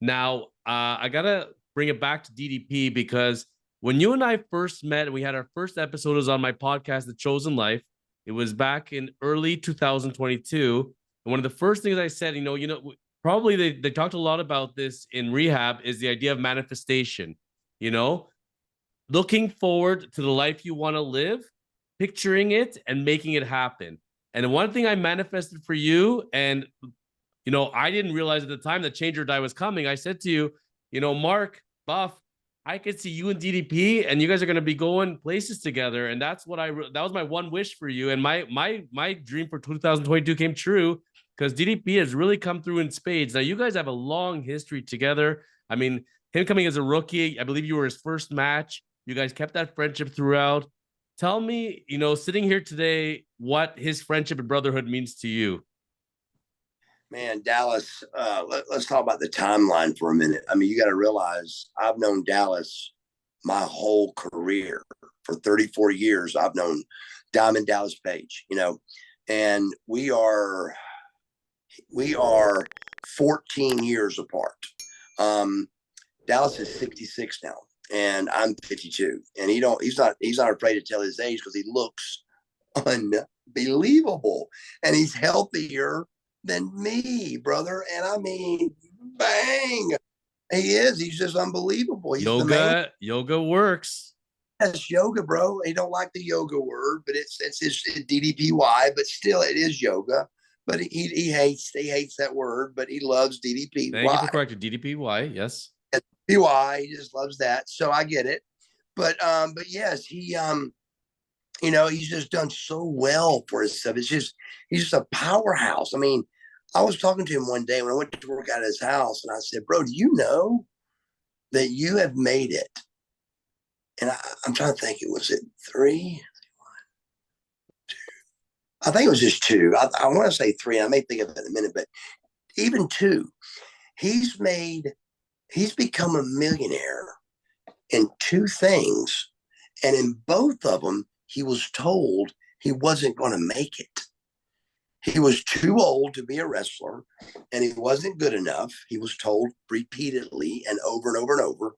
Now, I gotta bring it back to DDP because when you and I first met, we had our first episode was on my podcast, The Chosen Life. It was back in early 2022. And one of the first things I said, probably they talked a lot about this in rehab is the idea of manifestation, you know, looking forward to the life you want to live, picturing it and making it happen. And one thing I manifested for you, and I didn't realize at the time that Change or Die was coming. I said to you, Mark, Buff, I could see you and DDP, and you guys are going to be going places together. And that's what that was my one wish for you. And my dream for 2022 came true because DDP has really come through in spades. Now, you guys have a long history together. I mean, him coming as a rookie, I believe you were his first match. You guys kept that friendship throughout. Tell me, sitting here today, what his friendship and brotherhood means to you. Man, Dallas, let's talk about the timeline for a minute. I mean, you got to realize I've known Dallas my whole career. For 34 years, I've known Diamond Dallas Page, and we are 14 years apart. Dallas is 66 now, and I'm 52, and he's not afraid to tell his age because he looks unbelievable, and he's healthier than me, brother. And I mean, bang, he's just unbelievable. He's yoga works. Yes, yoga, bro. He don't like the yoga word, but it's his DDPY, but still it is yoga. But he hates that word, but he loves DDPY. Thank you for correcting DDPY. Yes, DDPY. He just loves that, so I get it. But yes, he he's just done so well for himself. He's just a powerhouse. I mean, I was talking to him one day when I went to work out at his house, and I said, "Bro, do you know that you have made it?" And I'm trying to think. Was it 3? 2. I think it was just 2. I want to say 3. I may think of it in a minute, but even 2. He's become a millionaire in 2 things, and in both of them, he was told he wasn't going to make it. He was too old to be a wrestler, and he wasn't good enough. He was told repeatedly and over and over and over.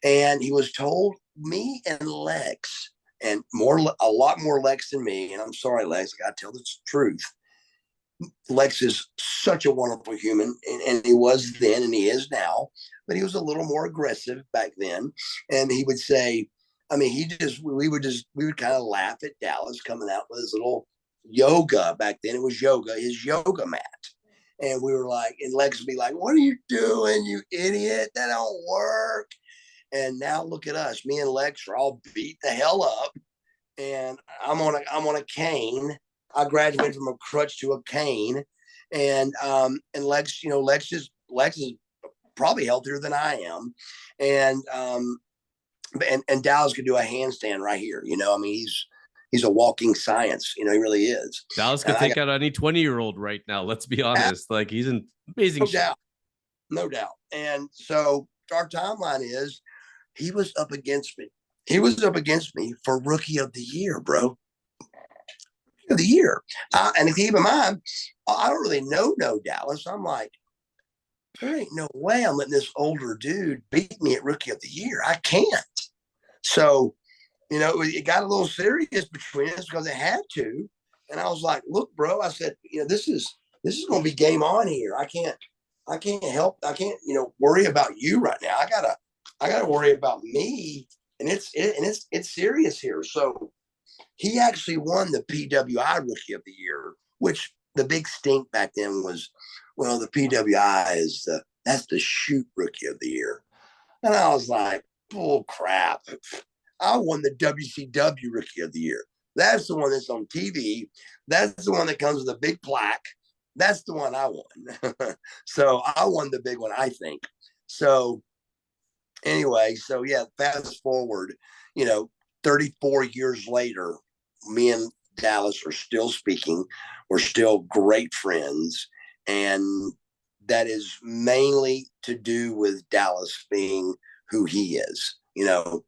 And he was told, me and Lex, and a lot more Lex than me, and I'm sorry, Lex, I got to tell the truth. Lex is such a wonderful human, and he was then, and he is now, but he was a little more aggressive back then. And he would say, I mean, we would kind of laugh at Dallas coming out with his little yoga. Back then it was yoga, his yoga mat. And we were like, and Lex would be like, "What are you doing, you idiot? That don't work." And now look at us. Me and Lex are all beat the hell up. And I'm on a cane. I graduated from a crutch to a cane. And Lex, Lex is probably healthier than I am. And Dallas could do a handstand right here. I mean, he's a walking science. He really is. Dallas could take out any 20-year-old right now. Let's be honest. Like, he's an amazing shape. No doubt. And so our timeline is he was up against me. He was up against me for Rookie of the Year, bro. Rookie of the Year. And keep in mind, I don't really know Dallas. I'm like, there ain't no way I'm letting this older dude beat me at Rookie of the Year. I can't. So, it got a little serious between us because it had to. And I was like, "Look, bro," I said, this is going to be game on here. I can't worry about you right now. I gotta worry about me. And it's serious here. So he actually won the PWI Rookie of the Year, which the big stink back then was, well, the PWI that's the shoot Rookie of the Year. And I was like, bull crap. I won the WCW Rookie of the Year. That's the one that's on TV. That's the one that comes with a big plaque. That's the one I won. So I won the big one, I think. So anyway, fast forward, 34 years later, me and Dallas are still speaking. We're still great friends. And that is mainly to do with Dallas being who he is. So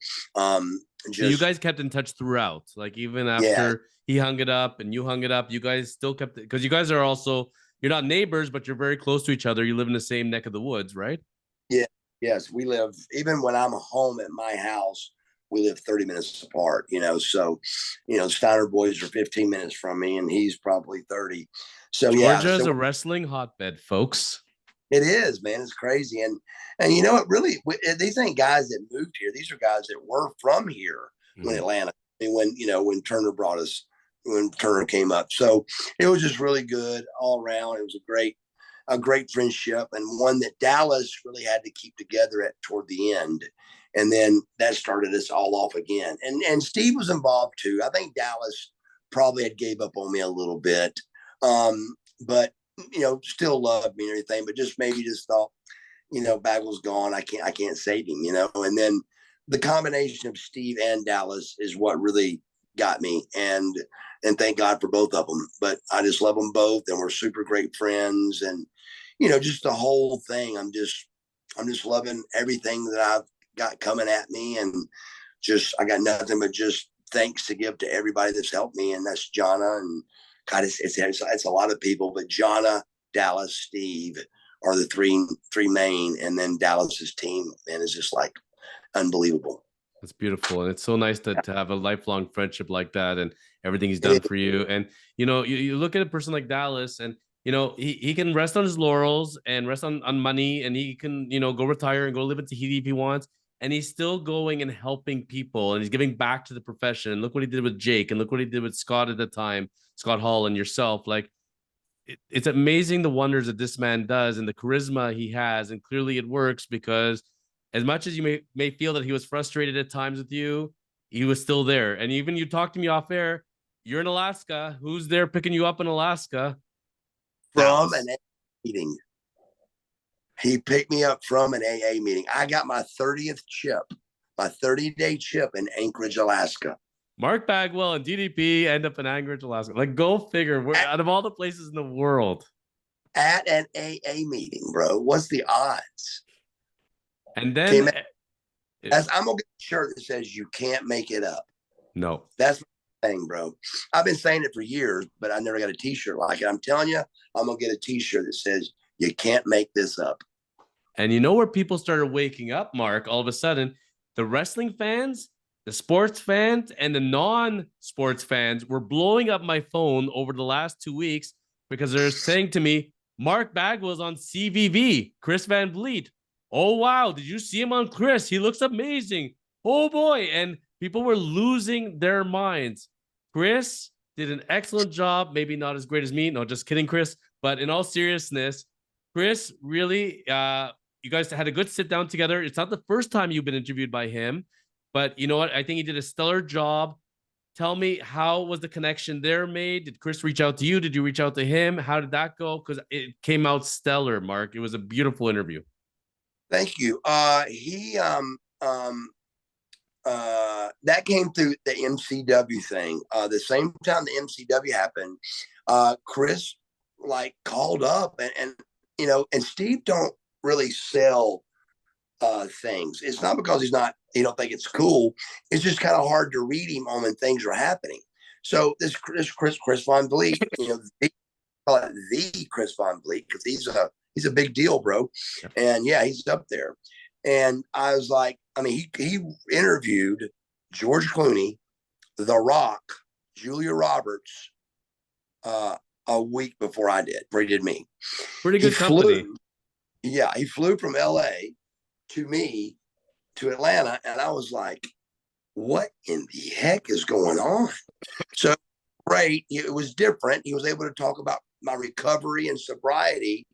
you guys kept in touch throughout, like even after he hung it up and you hung it up, you guys still kept it because you guys are also, you're not neighbors, but you're very close to each other. You live in the same neck of the woods, right? Yeah, yes, we live, even when I'm home at my house, we live 30 minutes apart, so, Steiner boys are 15 minutes from me and he's probably 30. So yeah, Georgia is so a wrestling hotbed, folks. it is, man. It's crazy. And it really, these ain't guys that moved here. These are guys that were from here when Mhm. Atlanta, when Turner brought us, when Turner came up. So it was just really good all around. It was a great friendship, and one that Dallas really had to keep together at toward the end. And then that started us all off again. And Steve was involved too. I think Dallas probably had gave up on me a little bit. But still loved me and everything, but just thought, Bagwell's gone. I can't save him, And then the combination of Steve and Dallas is what really got me, and thank God for both of them. But I just love them both, and we're super great friends, and just the whole thing. I'm just loving everything that I've got coming at me, and I got nothing but just thanks to give to everybody that's helped me, and that's Jonna, and God, it's a lot of people, but Jonna, Dallas, Steve are the three main, and then Dallas's team, man, is just like unbelievable. That's beautiful. And it's so nice to have a lifelong friendship like that and everything he's done It, for you. And, you look at a person like Dallas and, he can rest on his laurels and rest on money and he can, go retire and go live in Tahiti if he wants. And he's still going and helping people and he's giving back to the profession. And look what he did with Jake and look what he did with Scott at the time, Scott Hall and yourself. Like, it's amazing the wonders that this man does and the charisma he has. And clearly it works because as much as you may feel that he was frustrated at times with you, he was still there. And even you talked to me off air, you're in Alaska. Who's there picking you up in Alaska? from an Dallas. AA meeting. He picked me up from an AA meeting. I got my 30th chip, my 30-day chip in Anchorage, Alaska. Marc Bagwell and DDP end up in Anchorage, Alaska. Like, go figure. We're, At, out of all the places in the world. at an AA meeting, bro. What's the odds? And then, Came I'm gonna get a shirt that says "You can't make it up." no. That's my thing, bro. I've been saying it for years, but I never got a T-shirt like it. I'm telling you, I'm gonna get a T-shirt that says "You can't make this up." And you know where people started waking up, Mark, all of a sudden? The wrestling fans, the sports fans, and the non-sports fans were blowing up my phone over the last 2 weeks because they're saying to me, Marc Bagwell's on CVV, Chris Van Vliet. Oh, wow. Did you see him on Chris? He looks amazing. Oh, boy. And people were losing their minds. Chris did an excellent job. Maybe not as great as me. No, just kidding, Chris. But in all seriousness, Chris really you guys had a good sit down together. It's not the first time you've been interviewed by him, but you know what? I think he did a stellar job. Tell me, how was the connection there made? Did Chris reach out to you? Did you reach out to him? How did that go? Because it came out stellar, Mark. It was a beautiful interview. Thank you. He that came through the MCW thing. The same time the MCW happened, Chris like called up, and Steve don't really sell things. It's not because he don't think it's cool. It's just kind of hard to read him on when things are happening. So this Chris Van Vliet, call it the Chris Van Vliet because he's a big deal, bro. And yeah, he's up there. And I was like, I mean, he interviewed George Clooney, The Rock, Julia Roberts, a week before he did me. Pretty He good company. flew, yeah, he flew from LA to me to Atlanta, and I was like, what in the heck is going on? So great. It was different. He was able to talk about my recovery and sobriety.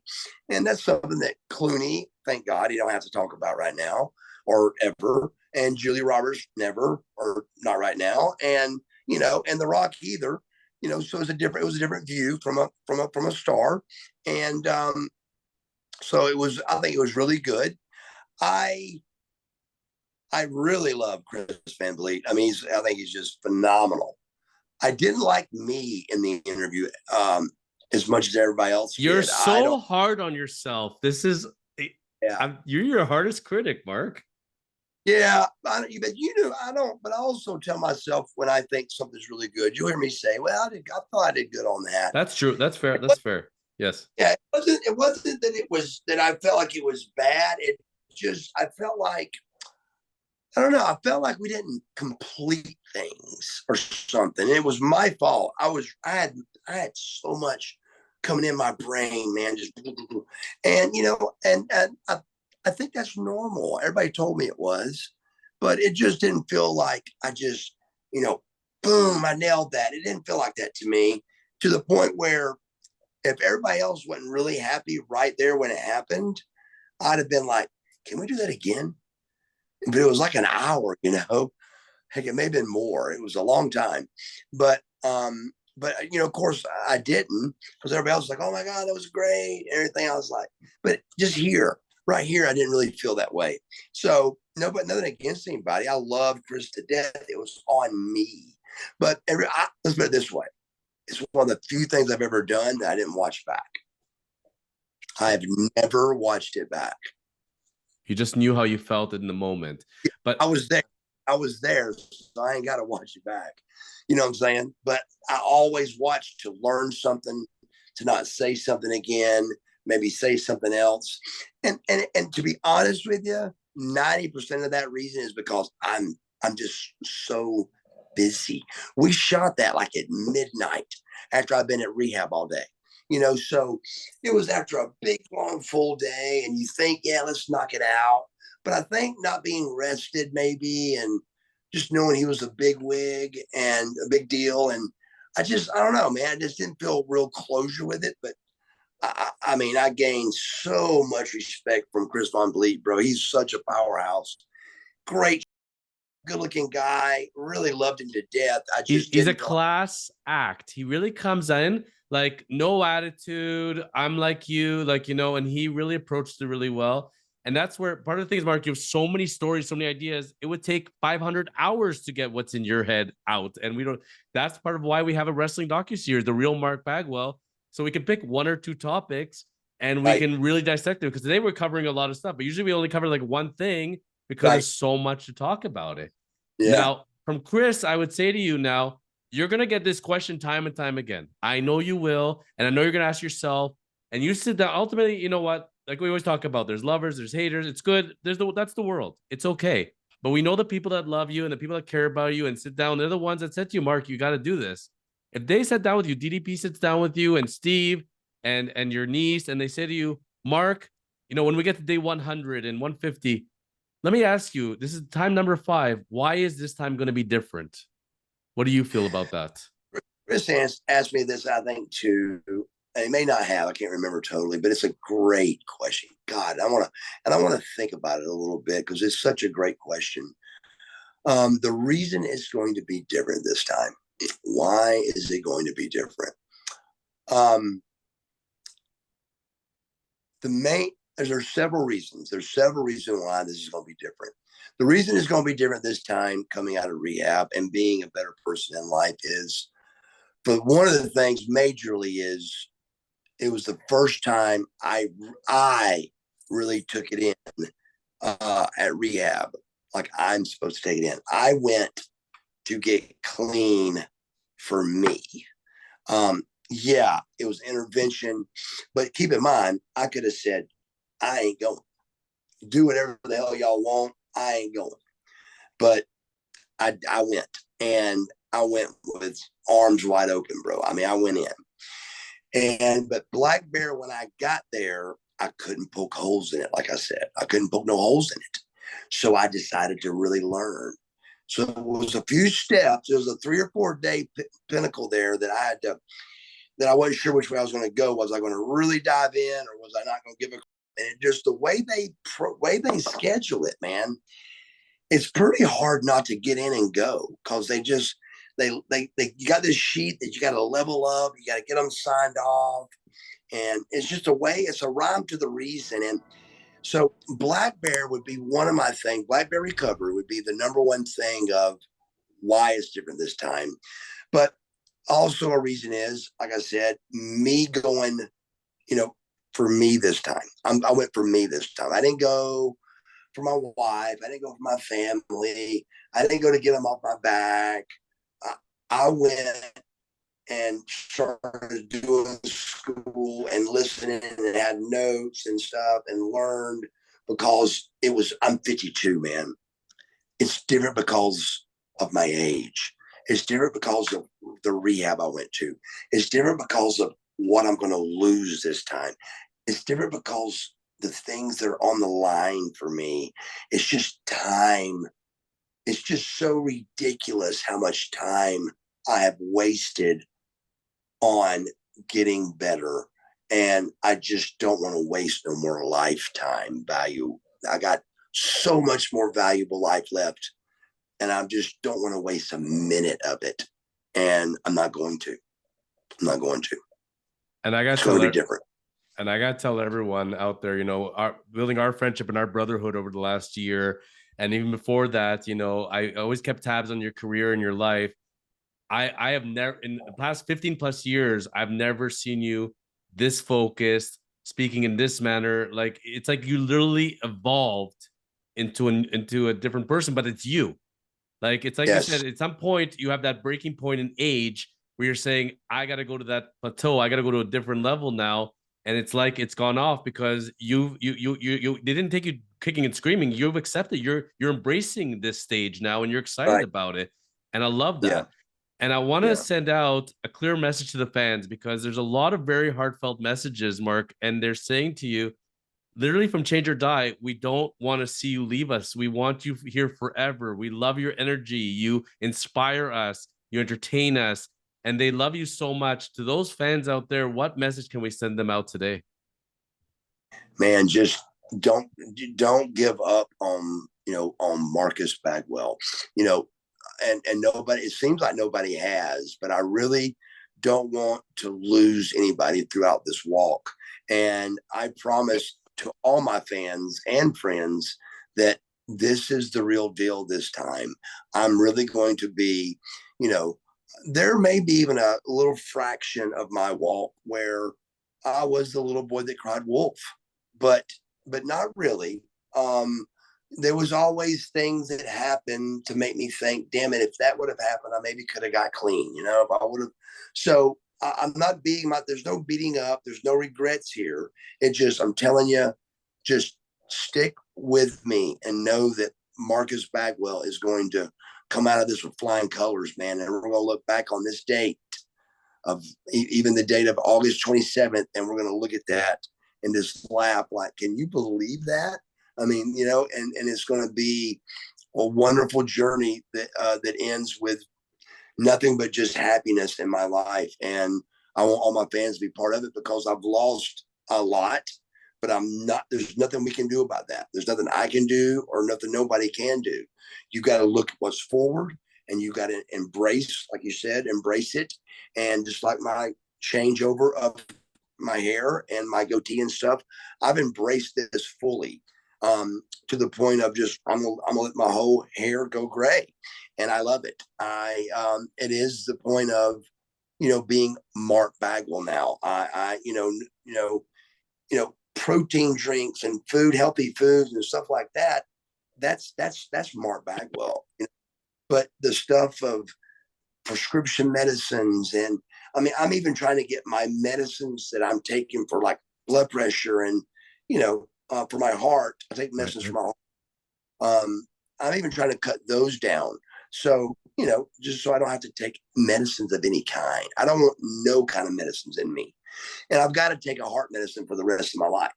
And that's something that Clooney, thank God, he don't have to talk about right now or ever. And Julia Roberts never, or not right now. And, and The Rock either, so it was a different view from a star. And so I think it was really good. I really love Chris Van Vliet. I mean, I think he's just phenomenal. I didn't like me in the interview as much as everybody else You're did. so hard on yourself. This is, Yeah, you're your hardest critic, Mark. yeah, but I don't. But I also tell myself when I think something's really good, you'll hear me say, "Well, I thought I did good on that." That's true. That's fair. That's fair. Yes. Yeah, it wasn't that it was that I felt like it was bad. It I felt like, I don't know. I felt like we didn't complete things or something. It was my fault. I had so much coming in my brain, man. Just, and I think that's normal. Everybody told me it was, but it just didn't feel like I just, boom, I nailed that. It didn't feel like that to me, to the point where if everybody else wasn't really happy right there when it happened, I'd have been like, can we do that again? But it was like an hour, heck, it may have been more. It was a long time, but of course I didn't, because everybody else was like, oh my God, that was great. And everything. I was like, but just right here, I didn't really feel that way. So no, but nothing against anybody. I love Chris to death. It was on me. But let's put it this way. It's one of the few things I've ever done that I didn't watch back. I've never watched it back. You just knew how you felt in the moment. But I was there, so I ain't got to watch it back. You know what I'm saying? But I always watch to learn something, to not say something again, maybe say something else. And to be honest with you, 90% of that reason is because I'm just so busy. We shot that like at midnight after I've been at rehab all day. So it was after a big, long, full day, and you think, yeah, let's knock it out. But I think not being rested maybe, and just knowing he was a big wig and a big deal. And I don't know, man, I just didn't feel real closure with it. But I mean, I gained so much respect from Chris Van Vliet, bro. He's such a powerhouse. Great, good looking guy. Really loved him to death. He's a class act. He really comes in like no attitude. I'm like you, and he really approached it really well. And that's where part of the thing is, Marc, you have so many stories, so many ideas. It would take 500 hours to get what's in your head out. And we don't, that's part of why we have a wrestling docuseries, The Real Marc Bagwell. So we can pick one or two topics and we can really dissect it, because today we're covering a lot of stuff, but usually we only cover like one thing because there's so much to talk about it. Yeah. Now, from Chris, I would say to you now, you're going to get this question time and time again. I know you will. And I know you're going to ask yourself, and you sit down. Ultimately, you know what? Like we always talk about, there's lovers, there's haters. It's good. That's the world. It's okay. But we know the people that love you and the people that care about you and sit down, they're the ones that said to you, Marc, you got to do this. If they sat down with you, DDP sits down with you and Steve and your niece, and they say to you, Marc, when we get to day 100 and 150, let me ask you, this is time number 5. Why is this time going to be different? What do you feel about that? Chris asked me this, I think, too. He may not have, I can't remember totally, but it's a great question. God, I want to think about it a little bit, because it's such a great question. The reason it's going to be different this time. Why is it going to be different? There's several reasons. There's several reasons why this is going to be different. The reason it's going to be different this time, coming out of rehab and being a better person in life, is, but one of the things majorly is, it was the first time I really took it in at rehab, like I'm supposed to take it in. I went to get clean for me. Yeah, it was intervention, but keep in mind, I could have said, I ain't going. Do whatever the hell y'all want. I ain't going. But I went, and I went with arms wide open, bro. I mean, I went in. But Black Bear, when I got there, I couldn't poke holes in it. Like I said, I couldn't poke no holes in it. So I decided to really learn. So it was a few steps. It was a 3 or 4 day pinnacle there that I had to, that I wasn't sure which way I was going to go. Was I going to really dive in, or was I not going to give a? And just the way they schedule it, man, it's pretty hard not to get in and go, because they you got this sheet that you got to level up. You got to get them signed off, and it's just it's a rhyme to the reason. And so Black Bear would be one of my things. Black Bear recovery would be the number one thing of why it's different this time. But also a reason is, like I said, me going, for me this time. I went for me this time. I didn't go for my wife. I didn't go for my family. I didn't go to get them off my back. I went and started doing school and listening and had notes and stuff and learned because I'm 52, man. It's different because of my age. It's different because of the rehab I went to. It's different because of what I'm going to lose this time. It's different because the things that are on the line for me, it's just time. It's just so ridiculous how much time I have wasted on getting better. And I just don't want to waste no more lifetime value. I got so much more valuable life left, and I just don't want to waste a minute of it. And I'm not going to. I'm not going to. And I got It's to going to be different. And I got to tell everyone out there, building our friendship and our brotherhood over the last year, and even before that, I always kept tabs on your career and your life. I have never, in the past 15 plus years, I've never seen you this focused, speaking in this manner. Like, it's like you literally evolved into a different person, but it's you. Like, it's like you Yes. said, at some point you have that breaking point in age where you're saying, I got to go to that plateau. I got to go to a different level now. And it's like it's gone off because they didn't take you kicking and screaming. You've accepted. You're embracing this stage now, and you're excited Right. about it. And I love Yeah. that. And I want to Yeah. send out a clear message to the fans, because there's a lot of very heartfelt messages, Marc, and they're saying to you, literally from Change or Die, we don't want to see you leave us. We want you here forever. We love your energy. You inspire us. You entertain us. And they love you so much. To those fans out there, what message can we send them out today? Man, just don't give up on Marcus Bagwell. And nobody, it seems like nobody has, but I really don't want to lose anybody throughout this walk. And I promise to all my fans and friends that this is the real deal this time. I'm really going to be, there may be even a little fraction of my walk where I was the little boy that cried wolf, but not really. There was always things that happened to make me think, damn it, if that would have happened, I maybe could have got clean, if I would have. So I'm not beating there's no beating up. There's no regrets here. It just, I'm telling you, just stick with me and know that Marcus Bagwell is going to come out of this with flying colors, man. And we're going to look back on this date of even the date of August 27th. And we're going to look at that and just laugh like, can you believe that? I mean, and it's going to be a wonderful journey that ends with nothing but just happiness in my life. And I want all my fans to be part of it, because I've lost a lot, but there's nothing we can do about that. There's nothing I can do or nothing nobody can do. You got to look at what's forward, and you got to embrace, like you said, embrace it. And just like my changeover of my hair and my goatee and stuff, I've embraced this fully, to the point of just I'm gonna let my whole hair go gray, and I love it. It is the point of being Marc Bagwell now. Protein drinks and healthy foods and stuff like that. That's Marc Bagwell. But the stuff of prescription medicines, and I mean, I'm even trying to get my medicines that I'm taking for like blood pressure and for my heart. I take medicines for my heart. I'm even trying to cut those down. So, just so I don't have to take medicines of any kind. I don't want no kind of medicines in me. And I've got to take a heart medicine for the rest of my life.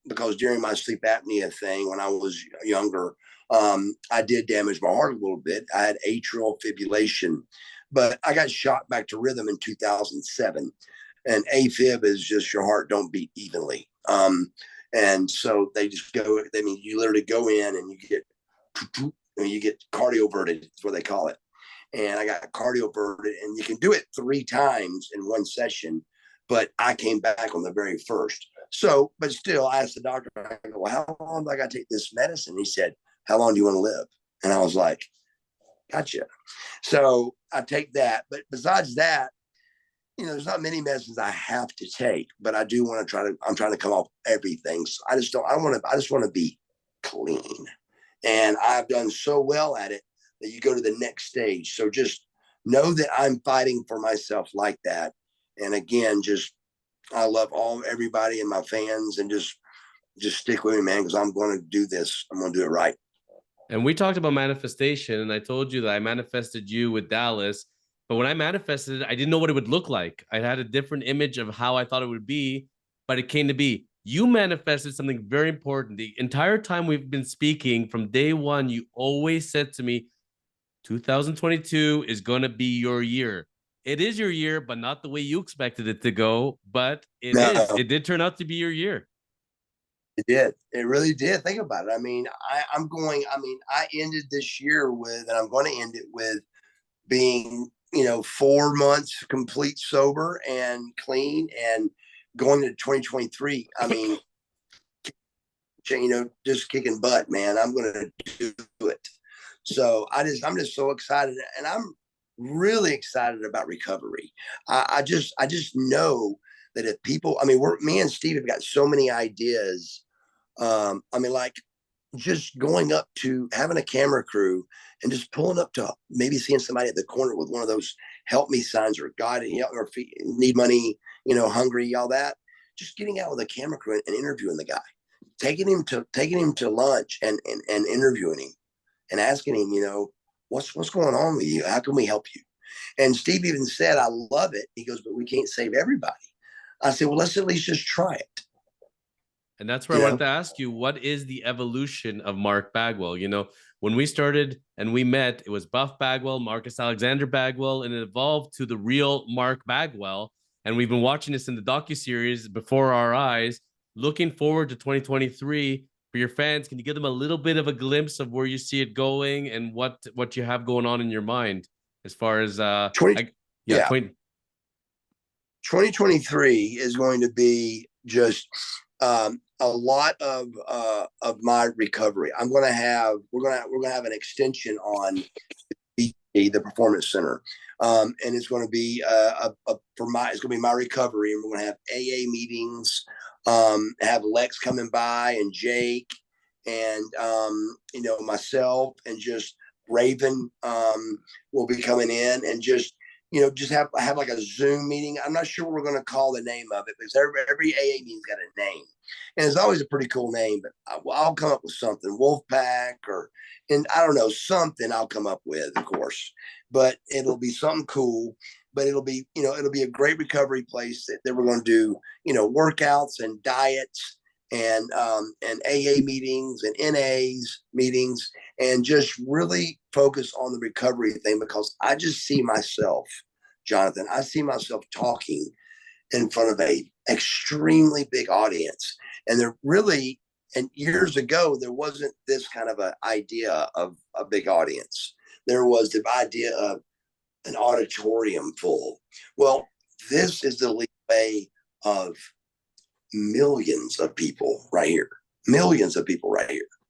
Because during my sleep apnea thing, when I was younger, I did damage my heart a little bit. I had atrial fibrillation, but I got shot back to rhythm in 2007. And AFib is just your heart don't beat evenly. And so they just you literally go in and you get cardioverted, is what they call it. And I got cardioverted, and you can do it 3 times in one session, but I came back on the very first. So, but still, I asked the doctor, I go, well, how long do I got to take this medicine? He said, how long do you want to live? And I was like, gotcha. So I take that. But besides that, there's not many medicines I have to take, but I do want to I'm trying to come off everything. So I just want to be clean. And I've done so well at it that you go to the next stage. So just know that I'm fighting for myself like that. And again, I love everybody and my fans, and just just stick with me, man, because I'm going to do this. I'm going to do it right. And we talked about manifestation, and I told you that I manifested you with Dallas. But when I manifested it, I didn't know what it would look like. I had a different image of how I thought it would be, but it came to be. You manifested something very important. The entire time we've been speaking from day one, you always said to me, 2022 is going to be your year. It is your year, but not the way you expected it to go. But it is. No, It did turn out to be your year. it did. It really did. Think about it. I mean, I ended this year with, and I'm going to end it with being, 4 months complete sober and clean and going to 2023. I mean, just kicking butt, man. I'm going to do it. So I'm just so excited, and I'm really excited about recovery. I just know that if people, I mean, me and Steve have got so many ideas. Like just going up to having a camera crew and just pulling up to maybe seeing somebody at the corner with one of those help me signs or God, or need money, hungry, all that. Just getting out with a camera crew and interviewing the guy, taking him to lunch and interviewing him and asking him, what's going on with you? How can we help you? And Steve even said, I love it. He goes, but we can't save everybody. I said, well, let's at least just try it. And that's where I wanted to ask you, what is the evolution of Marc Bagwell? When we started and we met, it was Buff Bagwell, Marcus Alexander Bagwell, and it evolved to the real Marc Bagwell. And we've been watching this in the docuseries before our eyes. Looking forward to 2023 for your fans. Can you give them a little bit of a glimpse of where you see it going and what you have going on in your mind as far as 2023 is going to be just a lot of my recovery. We're gonna have an extension on the Performance Center, and it's going to be it's going to be my recovery, and we're going to have AA meetings, have Lex coming by and Jake, and myself, and just Raven will be coming in, and just have like a Zoom meeting. I'm not sure what we're going to call the name of it, because every AA meeting's got a name, and it's always a pretty cool name. But I'll come up with something, Wolfpack, and I don't know, something I'll come up with, of course. But it'll be something cool. But it'll be a great recovery place that we're going to do, workouts and diets and AA meetings and NAs meetings, and just really focus on the recovery thing, because I just see myself, Jonathan, talking in front of a extremely big audience. And and years ago, there wasn't this kind of an idea of a big audience. There was the idea of an auditorium full. Well, this is the way of millions of people right here.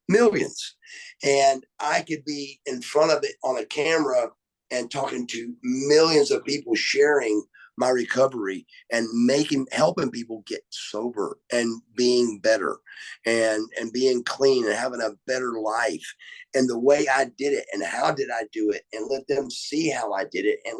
Millions. And I could be in front of it on a camera and talking to millions of people, sharing my recovery and helping people get sober and being better and being clean and having a better life. And the way I did it and how did I do it, and let them see how I did it, and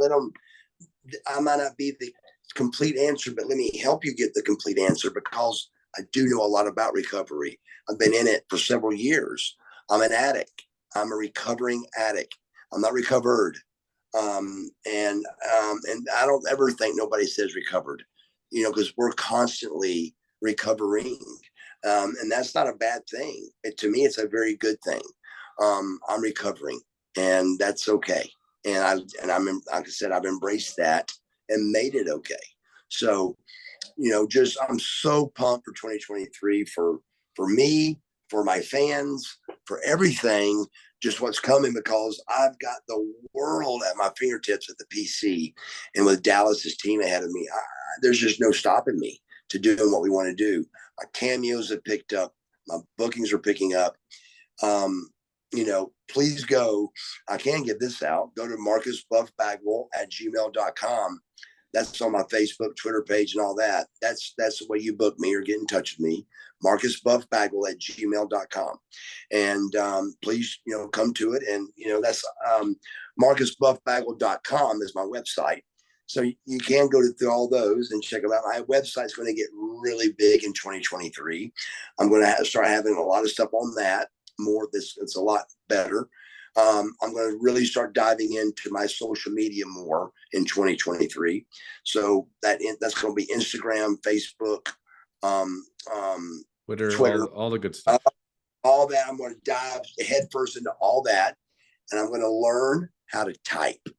I might not be the complete answer, but let me help you get the complete answer, because I do know a lot about recovery. I've been in it for several years. I'm an addict. I'm a recovering addict. I'm not recovered. And I don't ever think nobody says recovered, because we're constantly recovering. And that's not a bad thing. To me, it's a very good thing. I'm recovering, and that's okay. And like I said, I've embraced that and made it okay. So, I'm so pumped for 2023 for me, for my fans, for everything, just what's coming, because I've got the world at my fingertips at the PC, and with Dallas's team ahead of me, there's just no stopping me to doing what we want to do. My cameos have picked up, my bookings are picking up. Please go. I can get this out. Go to marcusbuffbagwell@gmail.com. That's on my Facebook, Twitter page, and all that. That's the way you book me or get in touch with me. marcusbuffbagwell@gmail.com. And please, come to it. And, that's marcusbuffbagwell.com is my website. So you can go through all those and check them out. My website's going to get really big in 2023. I'm going to start having a lot of stuff on that. More, it's a lot better. I'm going to really start diving into my social media more in 2023. So that's going to be Instagram, Facebook, Twitter, all the good stuff. All that. I'm going to dive headfirst into all that, and I'm going to learn how to type.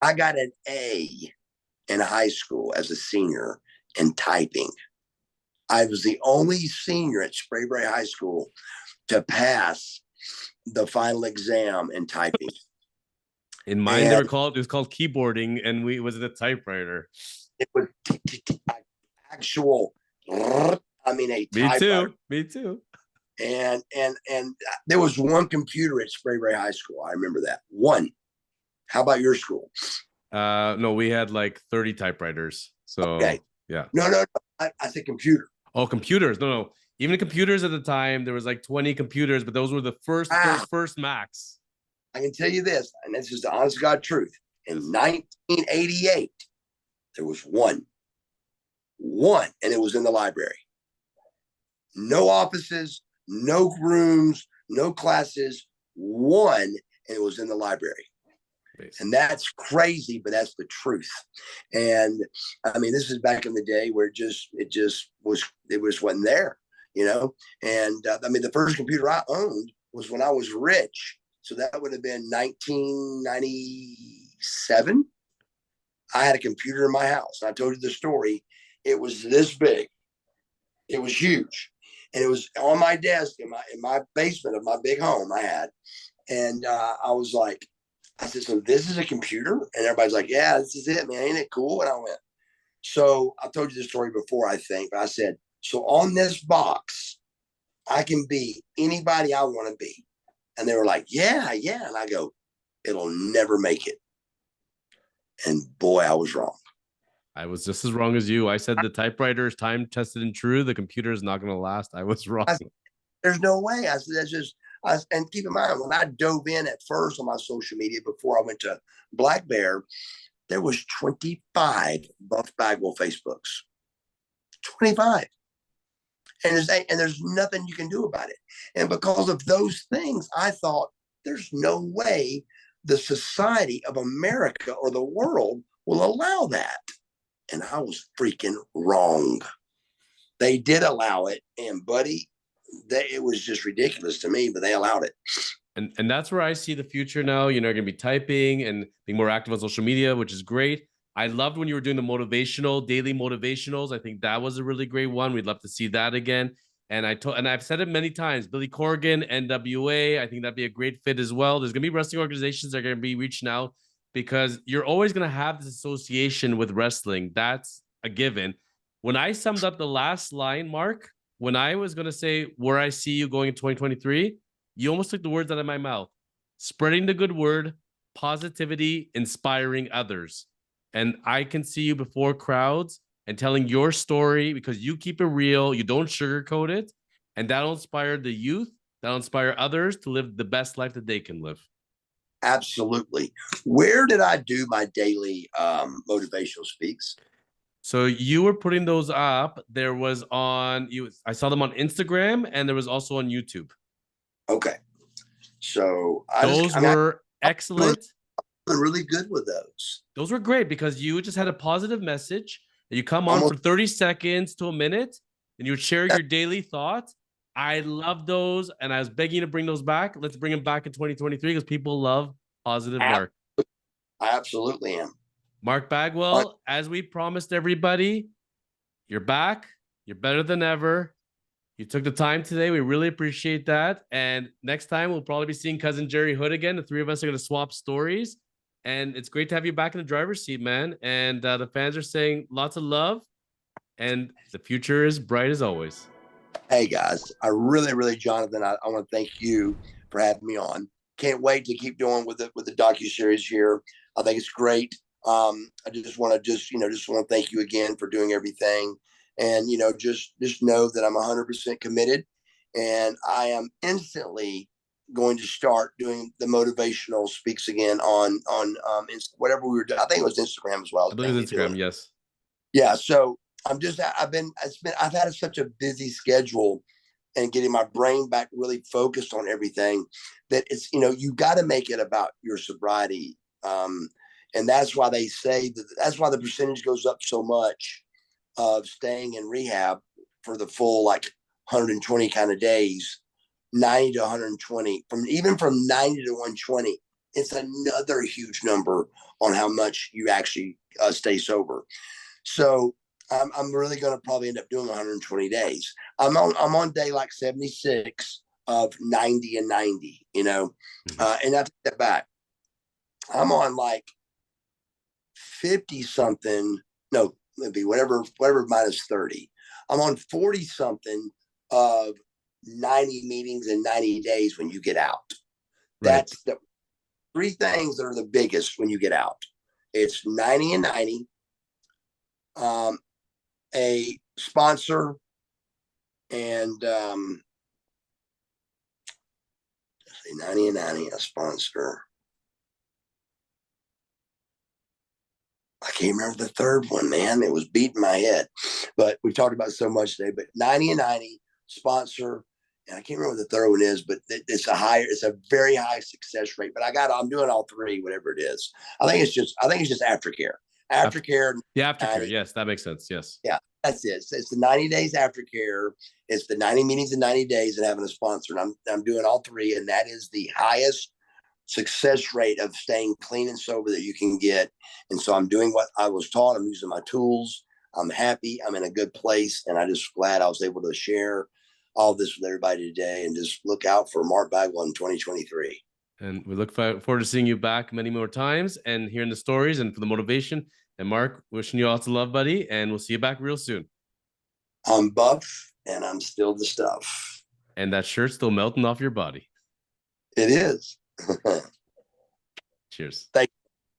I got an A in high school as a senior in typing. I was the only senior at Sprayberry High School to pass the final exam in typing. In mine, it was called keyboarding, and it was a typewriter. It was actual. I mean, a typewriter. Me too. And there was one computer at Sprayberry High School. I remember that one. How about your school? No, we had like 30 typewriters. So okay. Yeah. No. I said computer. Oh, computers. No. Even computers at the time, there was like 20 computers, but those were the first Macs. I can tell you this, and this is the honest to God truth. In 1988, there was one, and it was in the library. No offices, no rooms, no classes, one, and it was in the library. And that's crazy, but that's the truth. And I mean, this is back in the day where it wasn't there, you know? And I mean, the first computer I owned was when I was rich. So that would have been 1997. I had a computer in my house. I told you the story. It was this big. It was huge. And it was on my desk in my basement of my big home I had. And I was like, I said, so this is a computer? And everybody's like, yeah, this is it, man. Ain't it cool? And I went, so I told you this story before, I think, but I said, so on this box, I can be anybody I want to be. And they were like, yeah. And I go, it'll never make it. And boy, I was wrong. I was just as wrong as you. I said the typewriter is time tested and true. The computer is not going to last. I was wrong. There's no way. I said, that's just, and keep in mind, when I dove in at first on my social media before I went to Black Bear, there was 25 Buff Bagwell Facebooks. 25. And there's nothing you can do about it. And because of those things, I thought there's no way the society of America or the world will allow that. And I was freaking wrong. They did allow it. And buddy, it was just ridiculous to me, but they allowed it. And that's where I see the future now. You're going to be typing and being more active on social media, which is great. I loved when you were doing the daily motivationals. I think that was a really great one. We'd love to see that again. And I've said it many times, Billy Corgan, NWA, I think that'd be a great fit as well. There's going to be wrestling organizations that are going to be reaching out because you're always going to have this association with wrestling. That's a given. When I summed up the last line, Marc, when I was going to say where I see you going in 2023, you almost took the words out of my mouth. Spreading the good word, positivity, inspiring others. And I can see you before crowds and telling your story because you keep it real. You don't sugarcoat it. And that'll inspire the youth. That'll inspire others to live the best life that they can live. Absolutely. Where did I do my daily motivational speaks? So you were putting those up. There was I saw them on Instagram and there was also on YouTube. Okay. So those were excellent. I'm really good with those. Those were great because you just had a positive message. You come on for 30 seconds to a minute and you would share your daily thoughts. I love those. And I was begging you to bring those back. Let's bring them back in 2023 because people love positive Marc. I absolutely am. Marc Bagwell, as we promised everybody, you're back. You're better than ever. You took the time today. We really appreciate that. And next time, we'll probably be seeing Cousin Jerry Hood again. The three of us are going to swap stories. And it's great to have you back in the driver's seat, man. And the fans are saying lots of love. And the future is bright as always. Hey, guys. I really, Jonathan, I want to thank you for having me on. Can't wait to keep doing with the docuseries here. I think it's great. I just want to thank you again for doing everything. And, just know that I'm 100% committed and I am instantly going to start doing the motivational speaks again on whatever we were doing. I think it was Instagram as well. I believe it's Instagram. Yes. Yeah. So I've had such a busy schedule and getting my brain back really focused on everything that it's, you got to make it about your sobriety. And that's why they say that's why the percentage goes up so much of staying in rehab for the full, like 120 kind of days, 90 to 120 from 90 to 120. It's another huge number on how much you actually stay sober. So I'm really going to probably end up doing 120 days. I'm on day like 76 of 90 and 90, and I take that back. I'm on like 50 something. No, maybe whatever minus 30. I'm on 40 something of 90 meetings in 90 days when you get out. Right. That's the 3 things that are the biggest when you get out. It's 90 and 90. A sponsor, and 90 and 90, a sponsor. I can't remember the third one, man. It was beating my head, but we talked about it so much today. But 90 and 90, sponsor, and I can't remember what the third one is, but it's a very high success rate. But I'm doing all 3, whatever it is. I think it's just aftercare. Aftercare. Yeah, aftercare. Yes, that makes sense. Yes. Yeah, that's it. It's the 90 days aftercare. It's the 90 meetings in 90 days and having a sponsor. And I'm doing all 3, and that is the highest success rate of staying clean and sober that you can get. And so I'm doing what I was taught. I'm using my tools. I'm happy. I'm in a good place, and I'm just glad I was able to share all this with everybody today. And just look out for Marc Bagwell in 2023. And we look forward to seeing you back many more times and hearing the stories and for the motivation. And Marc, wishing you lots of love, buddy, and we'll see you back real soon. I'm Buff, and I'm still the stuff. And that shirt's still melting off your body. It is. Cheers. Thank you.